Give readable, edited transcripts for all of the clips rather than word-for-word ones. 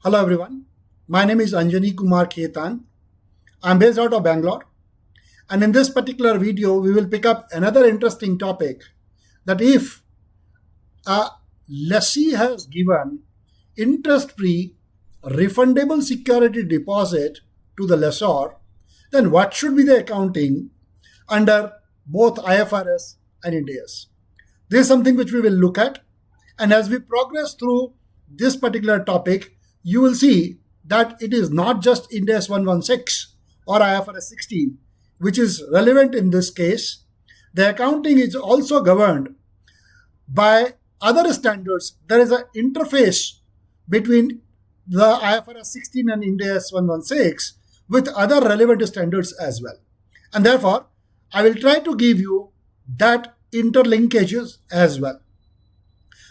Hello everyone, my name is Anjani Kumar Khetan. I'm based out of Bangalore, and in this particular video we will pick up another interesting topic, that if a lessee has given interest-free refundable security deposit to the lessor, then what should be the accounting under both IFRS and Ind AS. This is something which we will look at, and as we progress through this particular topic, you will see that it is not just Ind AS 116 or IFRS 16 which is relevant in this case. The accounting is also governed by other standards. There is an interface between the IFRS 16 and Ind AS 116 with other relevant standards as well. And therefore, I will try to give you that interlinkages as well.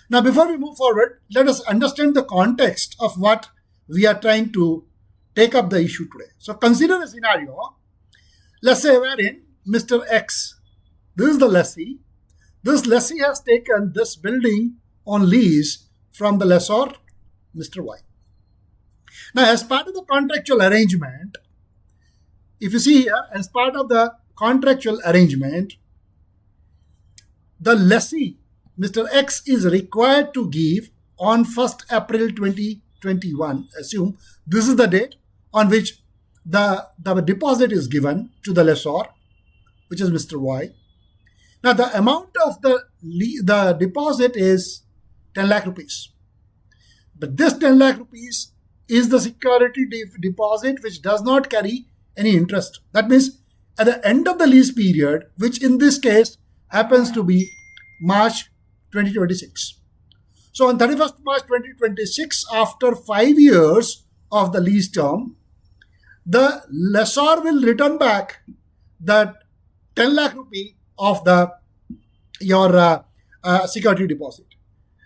Now, before we move forward, let us understand the context of what we are trying to take up the issue today. So consider a scenario, let's say wherein Mr. X, this is the lessee, this lessee has taken this building on lease from the lessor, Mr. Y. Now, as part of the contractual arrangement, if you see here, as part of the contractual arrangement, the lessee, Mr. X, is required to give on 1st April 2021. Assume this is the date on which the deposit is given to the lessor, which is Mr. Y. Now, the amount of the deposit is 10 lakh rupees. But this 10 lakh rupees is the security deposit which does not carry any interest. That means at the end of the lease period, which in this case happens to be March 2026. So on 31st March 2026, after 5 years of the lease term, the lessor will return back that 10 lakh rupee of your security deposit,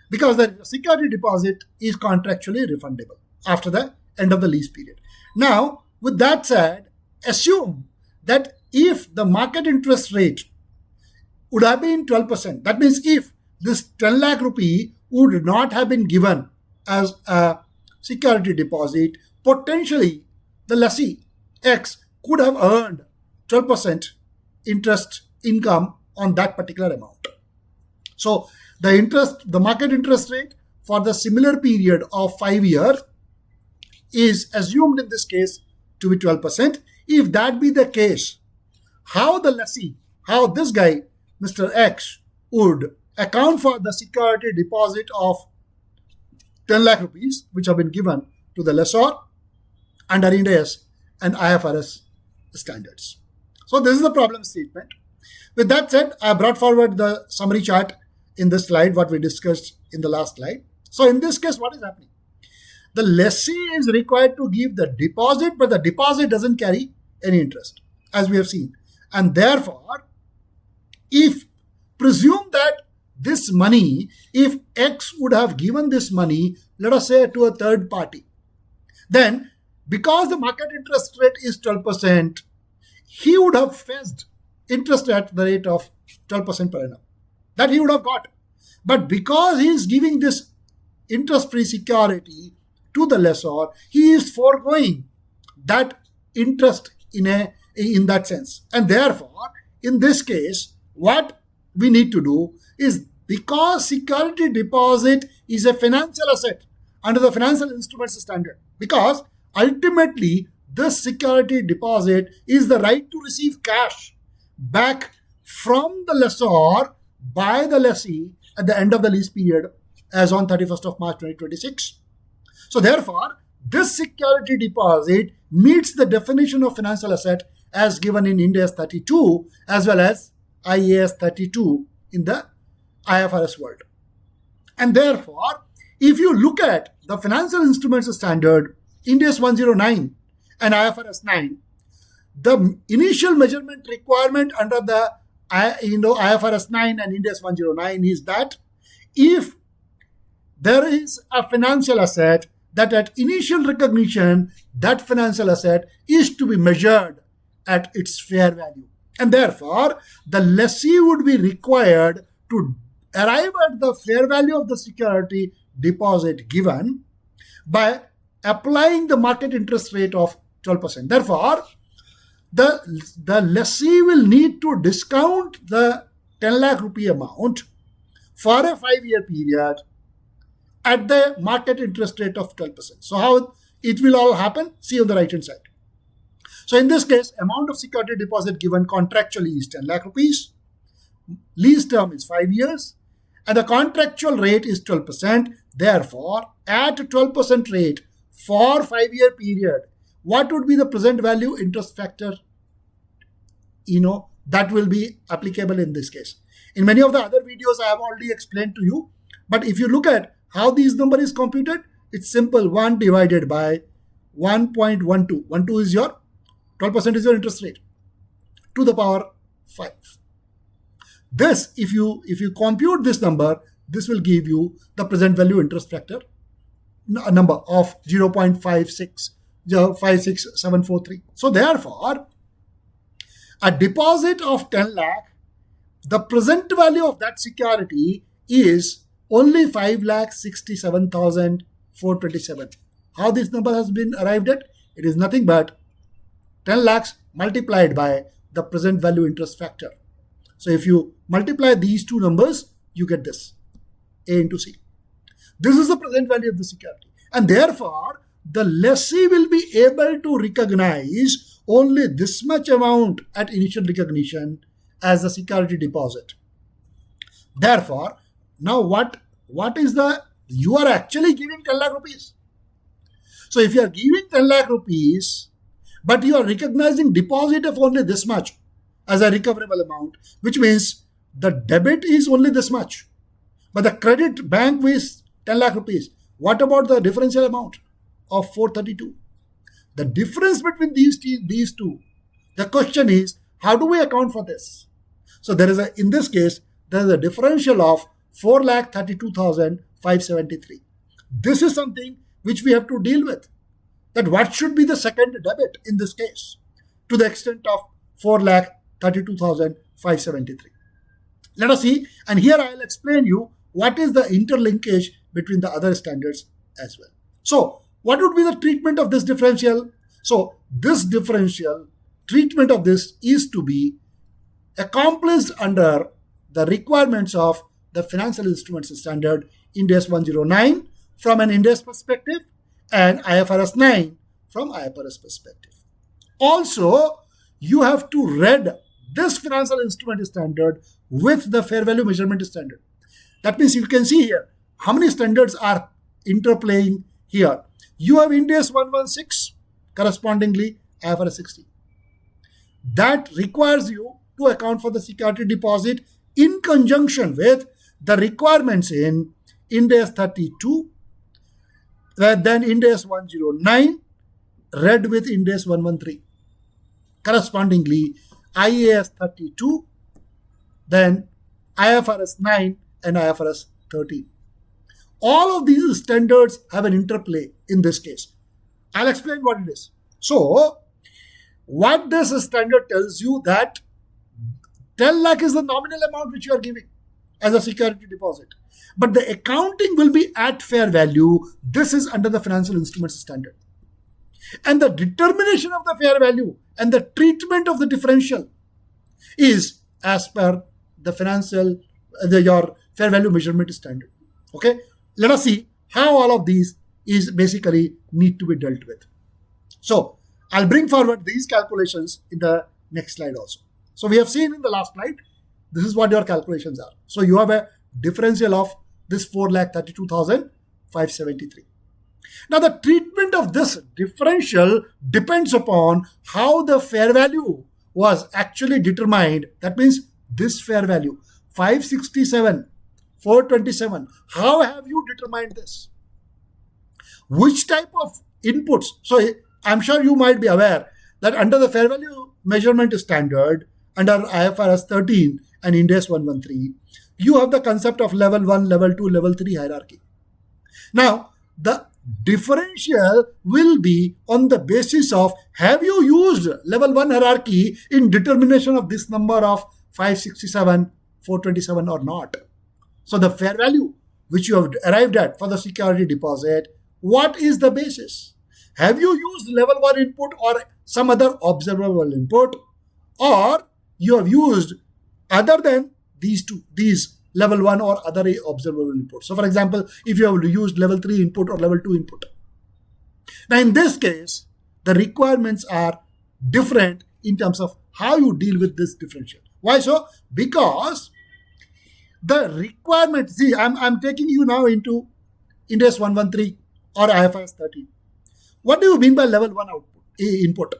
because the security deposit is contractually refundable after the end of the lease period. Now, with that said, assume that if the market interest rate would have been 12%, that means if this 10 lakh rupee would not have been given as a security deposit, potentially the lessee X could have earned 12% interest income on that particular amount. So the market interest rate for the similar period of 5 years is assumed in this case to be 12%. If that be the case, how this guy, Mr. X, would account for the security deposit of 10 lakh rupees which have been given to the lessor under Ind AS and IFRS standards. So this is the problem statement. With that said, I brought forward the summary chart in this slide, what we discussed in the last slide. So in this case, what is happening? The lessee is required to give the deposit, but the deposit doesn't carry any interest, as we have seen. And therefore, if presume that this money, if X would have given this money, let us say to a third party, then because the market interest rate is 12%, he would have fetched interest at the rate of 12% per annum. That he would have got. But because he is giving this interest-free security to the lessor, he is foregoing that interest in that sense. And therefore, in this case, what we need to do is, because security deposit is a financial asset under the financial instruments standard, because ultimately this security deposit is the right to receive cash back from the lessor by the lessee at the end of the lease period as on 31st of March 2026. So therefore, this security deposit meets the definition of financial asset as given in Ind AS 32 as well as IAS 32 in the IFRS world. And therefore, if you look at the financial instruments standard, Ind AS 109 and IFRS 9, the initial measurement requirement under the IFRS 9 and Ind AS 109 is that if there is a financial asset, that at initial recognition, that financial asset is to be measured at its fair value. And therefore, the lessee would be required to arrive at the fair value of the security deposit given by applying the market interest rate of 12%. Therefore, the lessee will need to discount the 10 lakh rupee amount for a 5-year period at the market interest rate of 12%. So how it will all happen? See on the right hand side. So in this case, amount of security deposit given contractually is 10 lakh rupees. Lease term is 5 years. And the contractual rate is 12%. Therefore, at 12% rate for 5-year period, what would be the present value interest factor? That will be applicable in this case. In many of the other videos, I have already explained to you. But if you look at how this number is computed, it's simple. 1 divided by 1.12. 12 is your 12% is your interest rate to the power 5. This, if you compute this number, this will give you the present value interest factor number of 0.56743. So therefore, a deposit of 10 lakh, the present value of that security is only 5,67,427. How this number has been arrived at? It is nothing but 10 lakhs multiplied by the present value interest factor. So if you multiply these two numbers, you get this, A into C. This is the present value of the security. And therefore, the lessee will be able to recognize only this much amount at initial recognition as the security deposit. Therefore, now what is you are actually giving 10 lakh rupees. So if you are giving 10 lakh rupees, but you are recognizing deposit of only this much as a recoverable amount, which means the debit is only this much, but the credit bank is 10 lakh rupees. What about the differential amount of 432? The difference between these two, the question is, how do we account for this? So in this case, there is a differential of 4,32,573. This is something which we have to deal with. That what should be the second debit in this case to the extent of 4,32,573. Let us see, and here I will explain you what is the interlinkage between the other standards as well. So what would be the treatment of this differential? So this differential treatment of this is to be accomplished under the requirements of the Financial Instruments Standard Ind AS 109 from an Ind AS perspective and IFRS 9 from IFRS perspective. Also, you have to read this Financial Instrument Standard with the Fair Value Measurement Standard. That means you can see here how many standards are interplaying here. You have Ind AS 116, correspondingly IFRS 16. That requires you to account for the security deposit in conjunction with the requirements in Ind AS 32, then Ind AS 109, read with Ind AS 113. Correspondingly, IAS 32, then IFRS 9 and IFRS 13. All of these standards have an interplay in this case. I'll explain what it is. So, what this standard tells you that 10 lakh is the nominal amount which you are giving as a security deposit. But the accounting will be at fair value. This is under the Financial Instruments Standard. And the determination of the fair value and the treatment of the differential is as per the your Fair Value Measurement Standard. Okay, let us see how all of these is basically need to be dealt with. So I'll bring forward these calculations in the next slide also. So we have seen in the last slide, this is what your calculations are. So you have a differential of this 4,32,573. Now the treatment of this differential depends upon how the fair value was actually determined. That means this fair value, 567, 427. How have you determined this? Which type of inputs? So I'm sure you might be aware that under the Fair Value Measurement Standard, under IFRS 13 and Ind AS 113, you have the concept of level 1, level 2, level 3 hierarchy. Now, the differential will be on the basis of have you used level 1 hierarchy in determination of this number of 567, 427 or not. So the fair value which you have arrived at for the security deposit what is the basis? Have you used level 1 input or some other observable input, or you have used other than these level 1 or other observable input? So for example, if you have used level 3 input or level 2 input. Now in this case, the requirements are different in terms of how you deal with this differential. Why so? Because the requirement, see, I'm taking you now into Ind AS 113 or IFRS 13. What do you mean by level 1 input,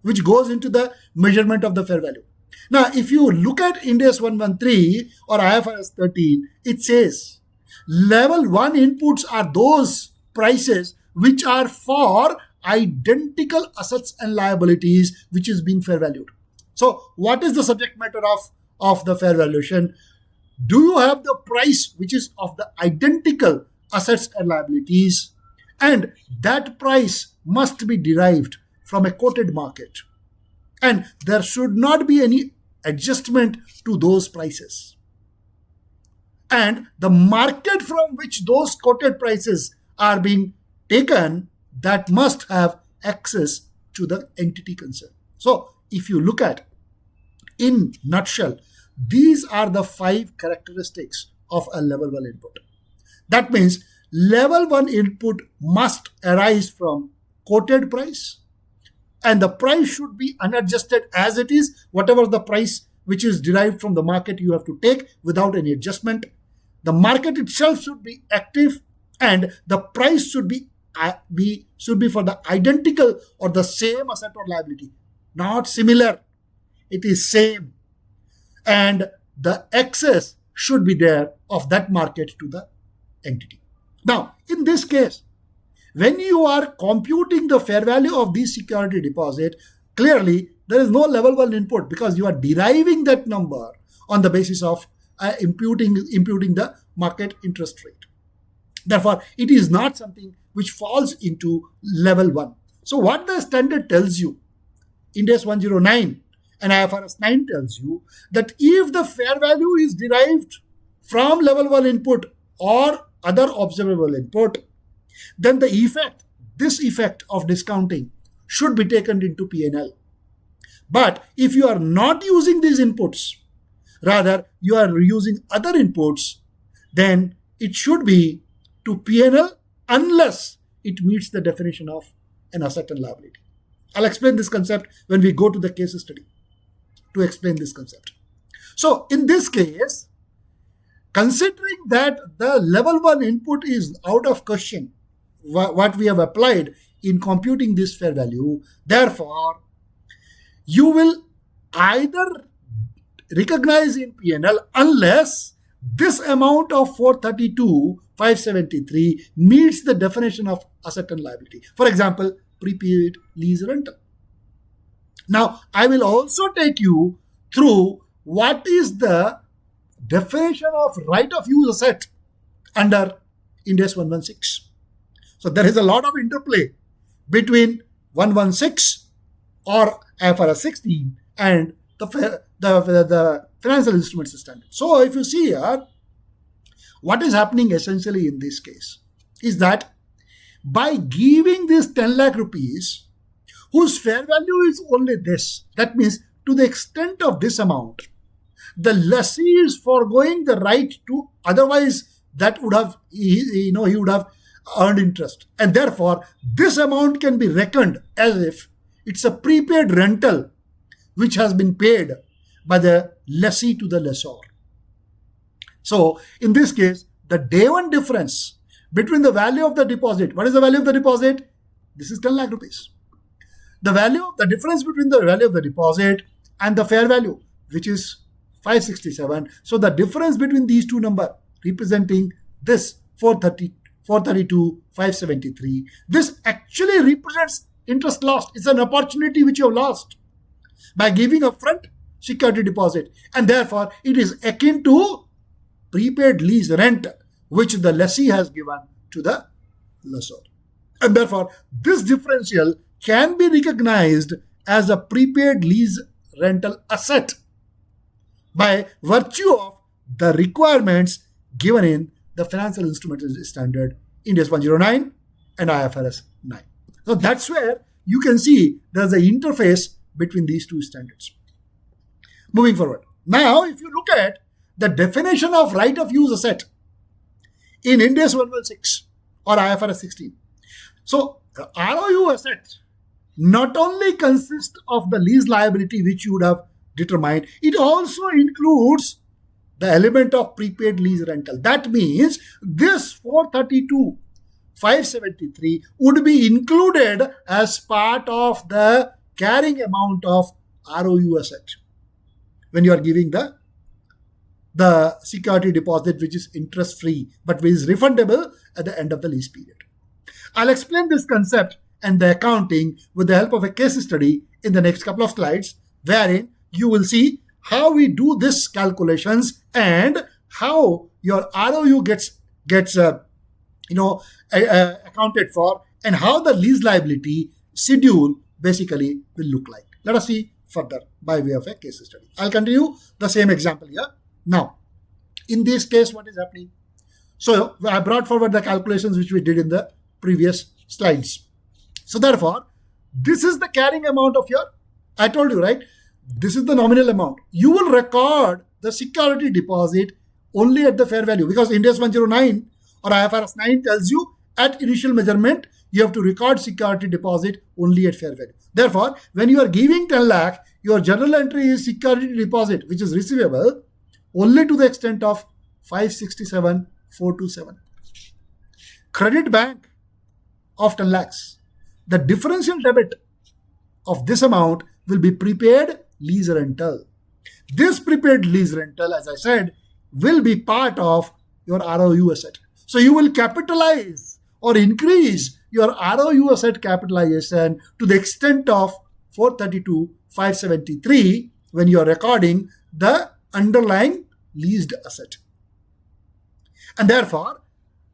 which goes into the measurement of the fair value? Now, if you look at Ind AS 113 or IFRS 13, it says level 1 inputs are those prices which are for identical assets and liabilities which is being fair valued. So, what is the subject matter of the fair valuation? Do you have the price which is of the identical assets and liabilities, and that price must be derived from a quoted market, and there should not be any adjustment to those prices, and the market from which those quoted prices are being taken, that must have access to the entity concerned. So if you look at, in nutshell, these are the 5 characteristics of a level 1 input. That means level 1 input must arise from quoted price, and the price should be unadjusted as it is. Whatever the price which is derived from the market, you have to take without any adjustment. The market itself should be active, and the price should be for the identical or the same asset or liability, not similar. It is same, and the excess should be there of that market to the entity. Now, in this case, when you are computing the fair value of this security deposit, clearly there is no level 1 input, because you are deriving that number on the basis of imputing the market interest rate. Therefore, it is not something which falls into level 1. So what the standard tells you, Ind AS 109 and IFRS 9 tells you that if the fair value is derived from level 1 input or other observable input, then this effect of discounting should be taken into P&L. But if you are not using these inputs, rather you are using other inputs, then it should be to P&L unless it meets the definition of an asset and liability. I'll explain this concept when we go to the case study to explain this concept. So in this case, considering that the level 1 input is out of question, what we have applied in computing this fair value, therefore, you will either recognize in P&L unless this amount of 432,573 meets the definition of asset and liability. For example, prepaid lease rental. Now, I will also take you through what is the definition of right of use asset under Ind AS 116. So there is a lot of interplay between 116 or IFRS 16 and the financial instruments standard. So if you see here, what is happening essentially in this case is that by giving this 10 lakh rupees, whose fair value is only this, that means to the extent of this amount, the lessee is foregoing the right to, otherwise that would have, he would have earned interest. And therefore, this amount can be reckoned as if it's a prepaid rental which has been paid by the lessee to the lessor. So, in this case, the day one difference between the value of the deposit, what is the value of the deposit? This is 10 lakh rupees. The difference between the value of the deposit and the fair value, which is 567. So, the difference between these two numbers representing this 432, 573, this actually represents interest lost. It's an opportunity which you have lost by giving upfront security deposit, and therefore it is akin to prepaid lease rent which the lessee has given to the lessor, and therefore this differential can be recognized as a prepaid lease rental asset by virtue of the requirements given in the financial instrument standard Ind AS 109 and IFRS 9. So that's where you can see there's an interface between these two standards. Moving forward. Now, if you look at the definition of right of use asset in Ind AS 116 or IFRS 16. So, ROU asset not only consists of the lease liability which you would have determined, it also includes the element of prepaid lease rental. That means this 432,573 would be included as part of the carrying amount of ROU asset when you are giving the security deposit, which is interest free but which is refundable at the end of the lease period. I'll explain this concept and the accounting with the help of a case study in the next couple of slides, wherein you will see how we do this calculations and how your ROU gets accounted for, and how the lease liability schedule basically will look like. Let us see further by way of a case study. I'll continue the same example here. Now, in this case, what is happening? So I brought forward the calculations which we did in the previous slides. So therefore, this is the carrying amount of your, I told you, right? This is the nominal amount. You will record the security deposit only at the fair value, because Ind AS 109 or IFRS 9 tells you at initial measurement, you have to record security deposit only at fair value. Therefore, when you are giving 10 lakh, your journal entry is security deposit, which is receivable only to the extent of 567,427. Credit bank of 10 lakhs. The differential debit of this amount will be prepaid lease rental. This prepaid lease rental, as I said, will be part of your ROU asset. So you will capitalize or increase your ROU asset capitalization to the extent of 432,573 when you are recording the underlying leased asset. And therefore,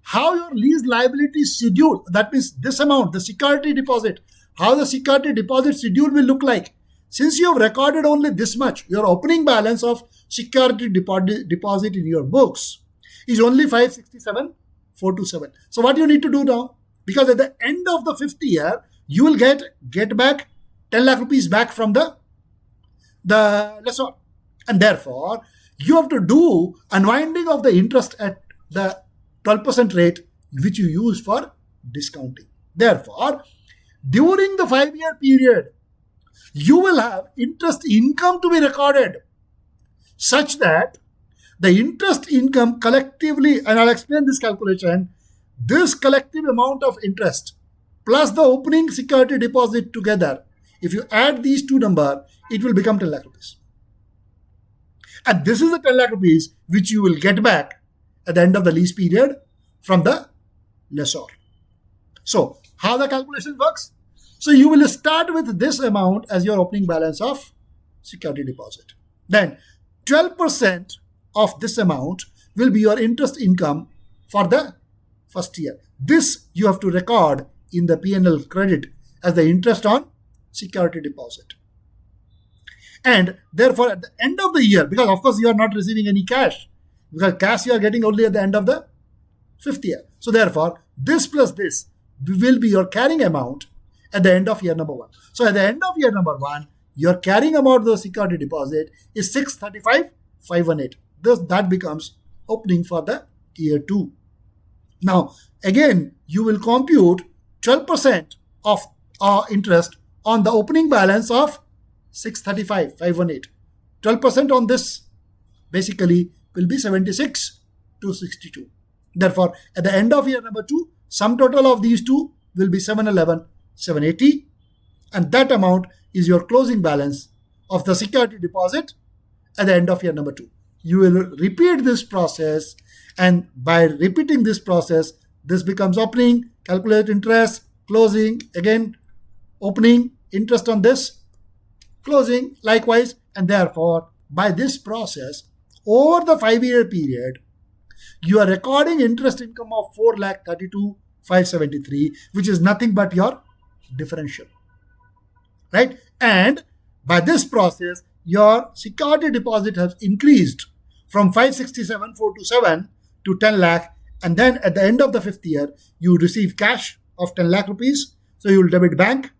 how your lease liability schedule, that means this amount, the security deposit, how the security deposit schedule will look like. Since you have recorded only this much, your opening balance of security deposit in your books is only 567,427. So what you need to do now, because at the end of the 5th year, you will get back 10 lakh rupees back from the lessor. And therefore, you have to do unwinding of the interest at the 12% rate which you use for discounting. Therefore, during the 5-year period, you will have interest income to be recorded such that the interest income collectively, and I'll explain this calculation, this collective amount of interest plus the opening security deposit together, if you add these two numbers, it will become 10 lakh rupees. And this is the 10 lakh rupees which you will get back at the end of the lease period from the lessor. So, how the calculation works? So, you will start with this amount as your opening balance of security deposit. Then, 12% of this amount will be your interest income for the first year. This you have to record in the P&L credit as the interest on security deposit. And therefore, at the end of the year, because of course you are not receiving any cash, because cash you are getting only at the end of the 5th year. So therefore, this plus this will be your carrying amount at the end of year number 1. So at the end of year number 1, your carrying amount of the security deposit is 635,518. Thus, that becomes opening for the year 2. Now, again, you will compute 12% of interest on the opening balance of 635,518. 12% on this basically will be 76,262. Therefore, at the end of year number 2, sum total of these two will be 711,780, and that amount is your closing balance of the security deposit at the end of year number 2. You will repeat this process, and by repeating this process, this becomes opening, calculate interest, closing, again opening, interest on this, closing, likewise, and therefore by this process over the 5-year period, you are recording interest income of 4,32,573, which is nothing but your differential, right? And by this process, your security deposit has increased from 567,427 to 10 lakh, and then at the end of the 5th year, you receive cash of 10 lakh rupees. So you will debit bank,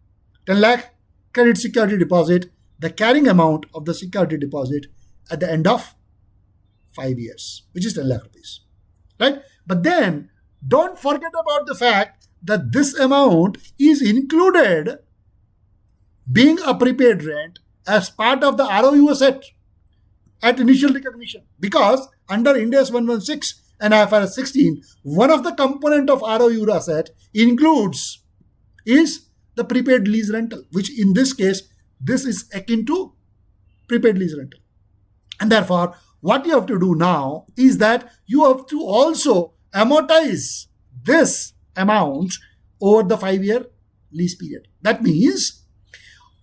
10 lakh, credit security deposit, the carrying amount of the security deposit at the end of 5 years, which is 10 lakh rupees. Right? But then don't forget about the fact that this amount is included being a prepaid rent as part of the ROU asset at initial recognition. Because under Ind AS 116 and IFRS 16, one of the component of ROU asset includes is the prepaid lease rental, which in this case, this is akin to prepaid lease rental. And therefore, what you have to do now is that you have to also amortize this amount over the 5-year lease period. That means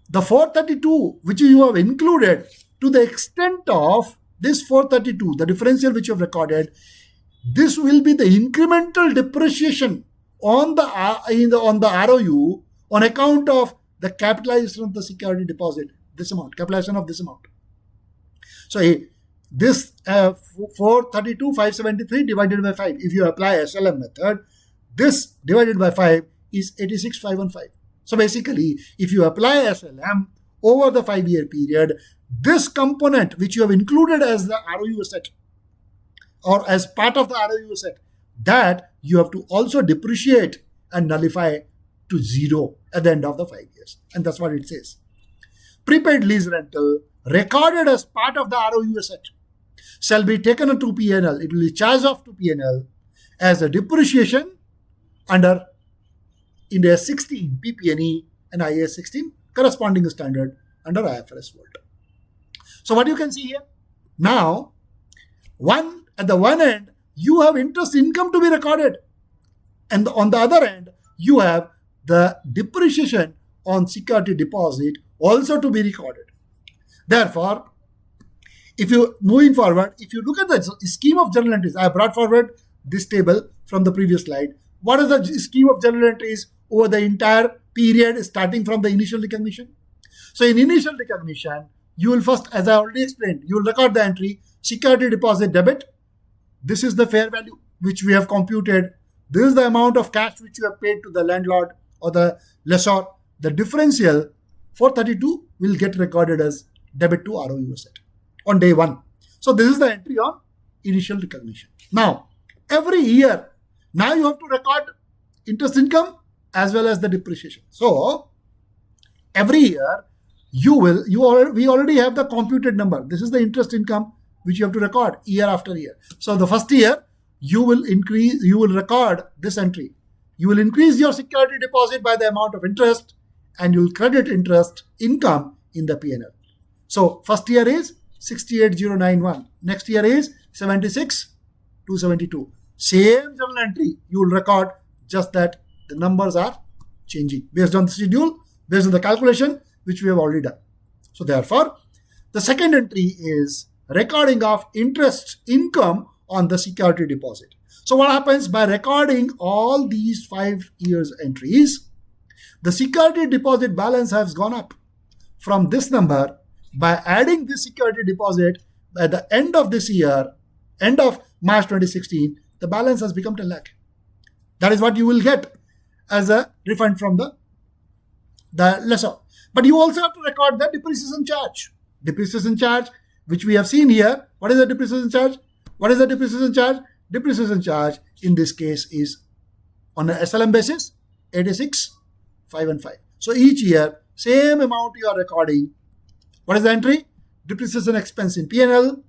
the 432 which you have included, to the extent of this 432, the differential which you have recorded, this will be the incremental depreciation on the ROU on account of the capitalization of the security deposit, this amount, capitalization of this amount. So this 432,573 divided by 5, if you apply SLM method, this divided by 5 is 86,515. So basically, if you apply SLM over the 5-year period, this component which you have included as the ROU asset or as part of the ROU asset, that you have to also depreciate and nullify to 0 at the end of the 5 years. And that's what it says. Prepaid lease rental recorded as part of the ROU asset shall be taken to P&L. It will be charged off to P&L as a depreciation under Ind AS 16 PP&E and IAS 16 corresponding standard under IFRS world. So what you can see here, now at the one end you have interest income to be recorded, and on the other end you have the depreciation on security deposit also to be recorded. Therefore, if you moving forward, if you look at the scheme of journal entries, I have brought forward this table from the previous slide. What is the scheme of journal entries over the entire period starting from the initial recognition? So in initial recognition, you will first, as I already explained, you will record the entry security deposit debit. This is the fair value which we have computed. This is the amount of cash which you have paid to the landlord or the lessor. The differential 432 will get recorded as debit to ROU asset on day 1. So this is the entry on initial recognition. Now, every year, now you have to record interest as well as the depreciation. So every year, we already have the computed number. This is the interest income which you have to record year after year. So the first year, you will record this entry. You will increase your security deposit by the amount of interest, and you will credit interest income in the P&L. So first year is 68,091. Next year is 76,272. Same journal entry, you will record, just that the numbers are changing based on the schedule, based on the calculation which we have already done. So therefore, the second entry is recording of interest income on the security deposit. So what happens by recording all these 5 years entries, the security deposit balance has gone up from this number. By adding this security deposit at the end of this year, end of March 2016, the balance has become 10 lakh. That is what you will get as a refund from the lessor. But you also have to record the depreciation charge. Depreciation charge, which we have seen here. What is the depreciation charge? What is the depreciation charge? Depreciation charge in this case is on an SLM basis, 86,515. So each year, same amount you are recording. What is the entry? Depreciation expense in P&L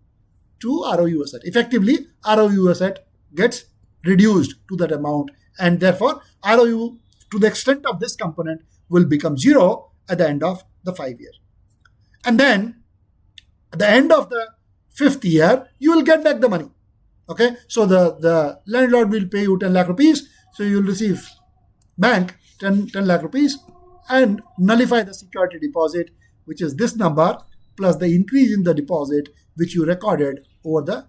to ROU asset. Effectively, ROU asset gets reduced to that amount, and therefore ROU to the extent of this component will become 0 at the end of the 5 year. And then at the end of the 5th year, you will get back the money. Okay, so the landlord will pay you 10 lakh rupees. So you will receive bank 10 lakh rupees and nullify the security deposit, which is this number plus the increase in the deposit which you recorded over the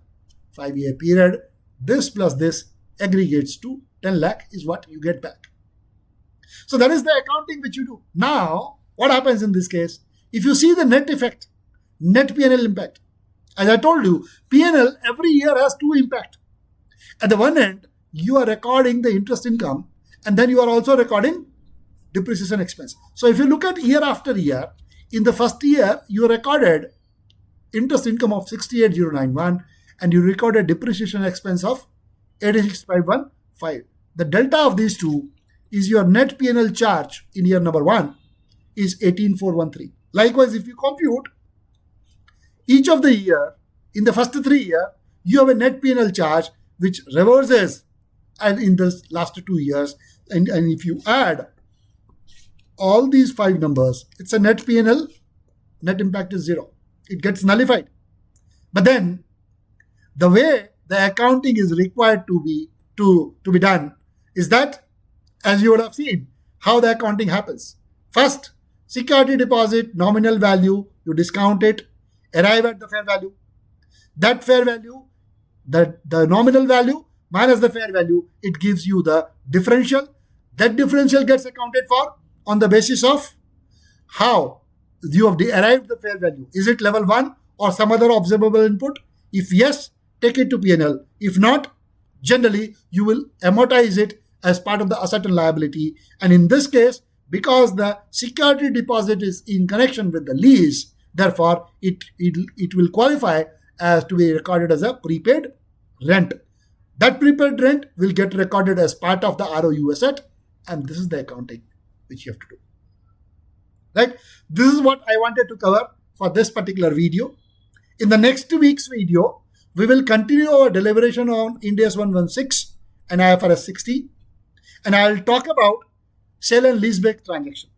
5-year period. This plus this aggregates to 10 lakh is what you get back. So that is the accounting which you do. Now, what happens in this case? If you see the net effect, net P&L impact, as I told you, P&L every year has 2 impact. At the one end, you are recording the interest income. and then you are also recording depreciation expense. So if you look at year after year, in the first year, you recorded interest income of 68,091 and you recorded depreciation expense of 86,515. The delta of these two is your net P&L charge in year number 1 is 18,413. Likewise, if you compute each of the year, in the first 3 years, you have a net P&L charge which reverses and in the last 2 years. And if you add all these 5 numbers, it's a net P&L, net impact is 0. It gets nullified. But then the way the accounting is required to be done is that, as you would have seen, how the accounting happens. First, security deposit, nominal value, you discount it, arrive at the fair value. That fair value, the nominal value minus the fair value, it gives you the differential. That differential gets accounted for on the basis of how you have arrived the fair value. Is it level 1 or some other observable input? If yes, take it to P&L. If not, generally you will amortize it as part of the asset and liability. And in this case, because the security deposit is in connection with the lease, therefore it will qualify as to be recorded as a prepaid rent. That prepaid rent will get recorded as part of the ROU asset, and this is the accounting which you have to do. Right? This is what I wanted to cover for this particular video. In the next week's video, we will continue our deliberation on Ind AS 116 and IFRS 16, and I will talk about sale and leaseback transaction.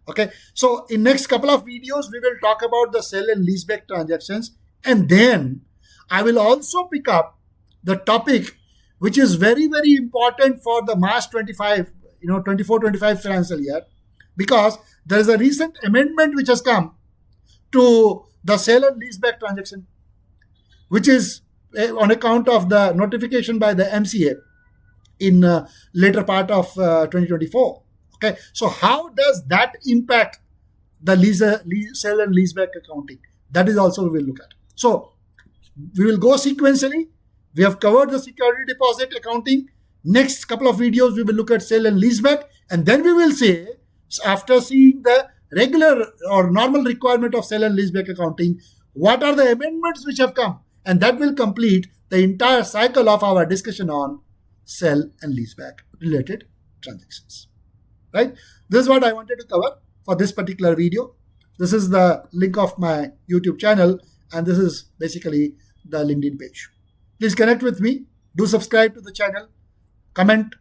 Okay, so in next couple of videos, we will talk about the sale and leaseback transactions, and then I will also pick up the topic which is very, very important for the March 24-25 financial year, because there is a recent amendment which has come to the sale and leaseback transaction, which is on account of the notification by the MCA in later part of 2024. Okay, so how does that impact the sale and leaseback accounting? That is also we will look at. So we will go sequentially. We have covered the security deposit accounting. Next couple of videos, we will look at sale and leaseback, and then we will say, after seeing the regular or normal requirement of sale and leaseback accounting, what are the amendments which have come, and that will complete the entire cycle of our discussion on sale and leaseback related transactions. Right? This is what I wanted to cover for this particular video. This is the link of my YouTube channel, and this is basically the LinkedIn page. Please connect with me. Do subscribe to the channel. Comment,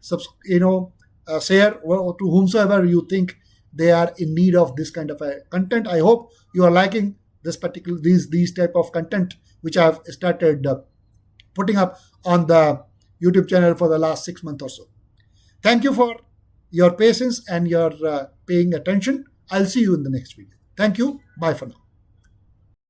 share to whomsoever you think they are in need of this kind of a content. I hope you are liking this particular these type of content which I have started putting up on the YouTube channel for the last 6 months or so. Thank you for your patience and your paying attention. I'll see you in the next video. Thank you. Bye for now.